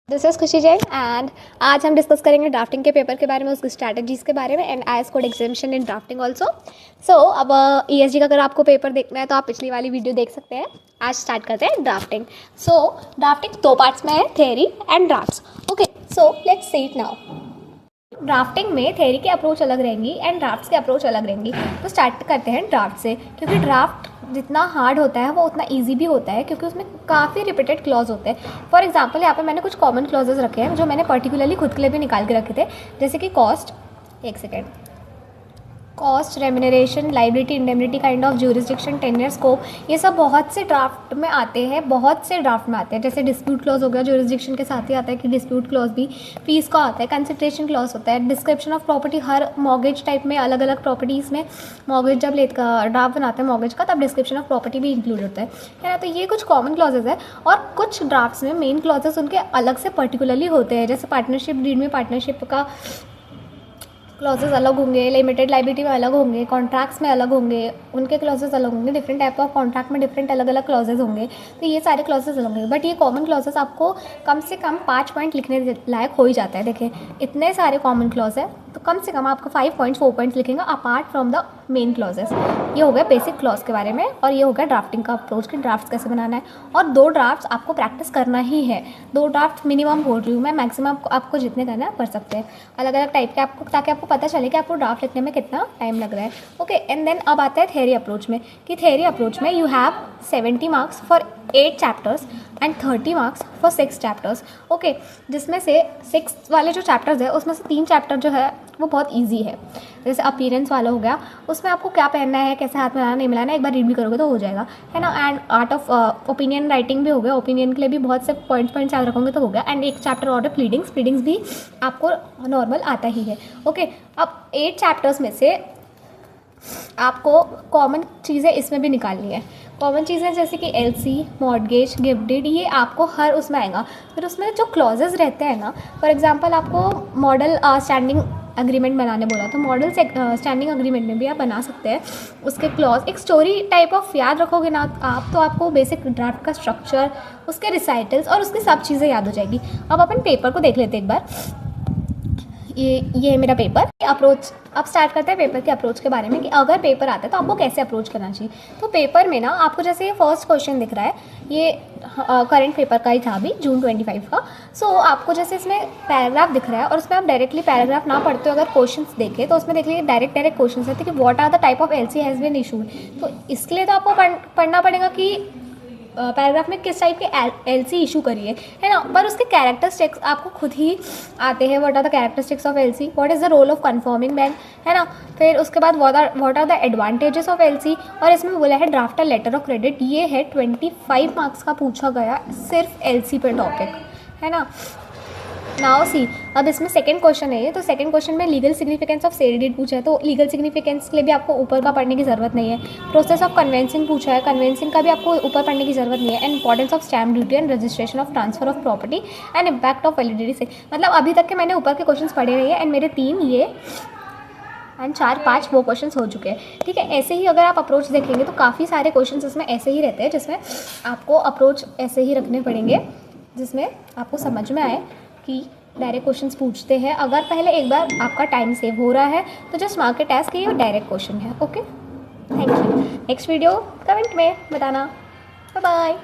This is खुशी Jain and आज हम डिस्कस करेंगे ड्राफ्टिंग के पेपर के बारे में, उसकी स्ट्रैटेजीज़ के बारे में and IAS code examination in drafting also. So अब ईएसजी का अगर आपको पेपर देखना है तो आप पिछली वाली वीडियो देख सकते हैं। आज स्टार्ट करते हैं ड्राफ्टिंग। सो ड्राफ्टिंग दो पार्ट्स में है, theory and drafts. Okay, so let's see it now. Drafting में थ्योरी की अप्रोच अलग रहेंगी एंड ड्राफ्ट्स की अप्रोच अलग रहेंगी। तो स्टार्ट करते हैं ड्राफ्ट से, क्योंकि ड्राफ्ट जितना हार्ड होता है वो उतना इजी भी होता है, क्योंकि उसमें काफ़ी रिपीटेड क्लॉज होते हैं। फॉर एग्जांपल यहाँ पे मैंने कुछ कॉमन क्लॉजेस रखे हैं जो मैंने पर्टिकुलरली खुद के लिए भी निकाल के रखे थे, जैसे कि कॉस्ट, एक second, cost, remuneration, liability, indemnity, kind of jurisdiction, tenure, scope, ये सब बहुत से ड्राफ्ट में आते हैं, बहुत से ड्राफ्ट में आते हैं। जैसे डिस्प्यूट क्लॉज हो गया, ज्यूरिसडिक्शन के साथ ही आता है कि डिस्प्यूट क्लॉज भी, फीस का आता है, कंसिडरेशन क्लॉज होता है, description of property, her mortgage type में अलग अलग प्रॉपर्टीज़ में मॉर्गेज जब ड्राफ्ट बनाते हैं मॉर्गेज का, तब डिस्क्रिप्शन ऑफ प्रॉपर्टी भी इंक्लूड होता है ना। तो ये कुछ कॉमन क्लॉजेज है और कुछ ड्राफ्ट्स में मेन क्लॉजेज उनके अलग से पर्टिकुलरली होते हैं। जैसे पार्टनरशिप डीड में पार्टनरशिप का क्लॉजेस अलग होंगे, लिमिटेड लाइबिलिटी में अलग होंगे, कॉन्ट्रैक्ट्स में अलग होंगे, उनके क्लॉजेस अलग होंगे, डिफरेंट टाइप ऑफ कॉन्ट्रैक्ट में डिफरेंट अलग अलग क्लॉजेस होंगे। तो ये सारे क्लॉजेस अलग होंगे, बट ये कॉमन क्लॉजेस आपको कम से कम 5 पॉइंट लिखने लायक हो ही जाता है। देखिए इतने सारे कॉमन क्लॉज है तो कम से कम आपको 5 पॉइंट्स 4 पॉइंट्स लिखेंगे apart from the main clauses. ये हो गया बेसिक क्लॉज के बारे में और ये हो गया ड्राफ्टिंग का अप्रोच कि ड्राफ्ट कैसे बनाना है। और 2 ड्राफ्ट्स आपको प्रैक्टिस करना ही है, 2 ड्राफ्ट मिनिमम बोल रही हूँ मैं, मैक्सिमम आपको जितने करना है पढ़ सकते हैं अलग अलग टाइप के आपको, ताकि आपको पता चले कि आपको ड्राफ्ट लिखने में कितना टाइम लग रहा है। ओके, एंड देन अब आता है थ्योरी अप्रोच में, कि थ्योरी अप्रोच में you have 70 marks for 8 chapters and 30 marks for 6 chapters. Okay, जिसमें से 6 वाले जो चैप्टर्स है उसमें से 3 चैप्टर जो है वो बहुत ईजी है। जैसे अपीयरेंस वाला हो गया, उसमें आपको क्या पहनना है, कैसे हाथ मिलाना नहीं मिलाना, एक बार रीड भी करोगे तो हो जाएगा, है ना। And art of opinion writing भी हो गया, ओपिनियन के लिए भी बहुत से पॉइंट्स याद रखोगे तो हो गया। एंड एक चैप्टर और प्लीडिंग्स भी आपको नॉर्मल आता ही है। ओके, अब 8 चैप्टर्स में से आपको कॉमन चीज़ें इसमें भी निकालनी है। कॉमन चीज़ें जैसे कि एलसी, मॉर्गेज, गिफ्ट डीड, ये आपको हर उसमें आएगा। फिर उसमें जो क्लॉजेज रहते हैं ना, फॉर एग्जांपल आपको मॉडल स्टैंडिंग अग्रीमेंट बनाने बोला तो मॉडल स्टैंडिंग अग्रीमेंट में भी आप बना सकते हैं। उसके क्लॉज एक स्टोरी टाइप ऑफ याद रखोगे ना आप, तो आपको बेसिक ड्राफ्ट का स्ट्रक्चर, उसके रिसाइटल्स और उसकी सब चीज़ें याद हो जाएगी। अब अपन पेपर को देख लेते हैं एक बार। ये है मेरा पेपर अप्रोच। अब स्टार्ट करते हैं पेपर के अप्रोच के बारे में, कि अगर पेपर आता है तो आपको कैसे अप्रोच करना चाहिए। तो पेपर में ना आपको जैसे ये फर्स्ट क्वेश्चन दिख रहा है, ये करंट पेपर का ही था अभी जून 25 का। सो आपको जैसे इसमें पैराग्राफ दिख रहा है और उसमें आप डायरेक्टली पैराग्राफ ना पढ़ते हो, अगर क्वेश्चंस देखें तो उसमें देख लीजिए डायरेक्ट क्वेश्चंस रहते हैं कि what are the type of LC has been issued. तो इसके लिए तो आपको पढ़ना पड़ेगा कि पैराग्राफ में किस टाइप के एलसी इशू करिए, है ना। पर उसके कैरेक्टरिस्टिक्स आपको खुद ही आते हैं। What are the characteristics of LC, what is the role of confirming bank, है ना। फिर उसके बाद what are the advantages of LC, और इसमें बोला है draft a letter of credit. ये है 25 मार्क्स का पूछा गया सिर्फ एलसी पे टॉपिक, है ना। नाउ सी, अब इसमें सेकंड क्वेश्चन है ये, तो सेकंड क्वेश्चन में legal significance of sale deed पूछा है, तो लीगल सिग्निफिकेंस के लिए भी आपको ऊपर का पढ़ने की ज़रूरत नहीं है। प्रोसेस ऑफ कन्वेंसिंग पूछा है, कन्वेंसिंग का भी आपको ऊपर पढ़ने की ज़रूरत नहीं है। And importance of stamp duty and registration of transfer of property and impact of validity से, मतलब अभी तक के मैंने ऊपर के क्वेश्चन पढ़े नहीं है एंड मेरे 3 ये एंड 4-5 वो क्वेश्चन हो चुके हैं, ठीक है। ऐसे ही अगर आप अप्रोच देखेंगे तो काफ़ी सारे क्वेश्चन इसमें ऐसे ही रहते हैं, जिसमें आपको अप्रोच ऐसे ही रखने पड़ेंगे, जिसमें आपको समझ में आए कि डायरेक्ट क्वेश्चंस पूछते हैं। अगर पहले एक बार आपका टाइम सेव हो रहा है तो जस्ट मार्क इट एज कि ये डायरेक्ट क्वेश्चन है। Okay, thank you. Next video comment में बताना। Bye bye.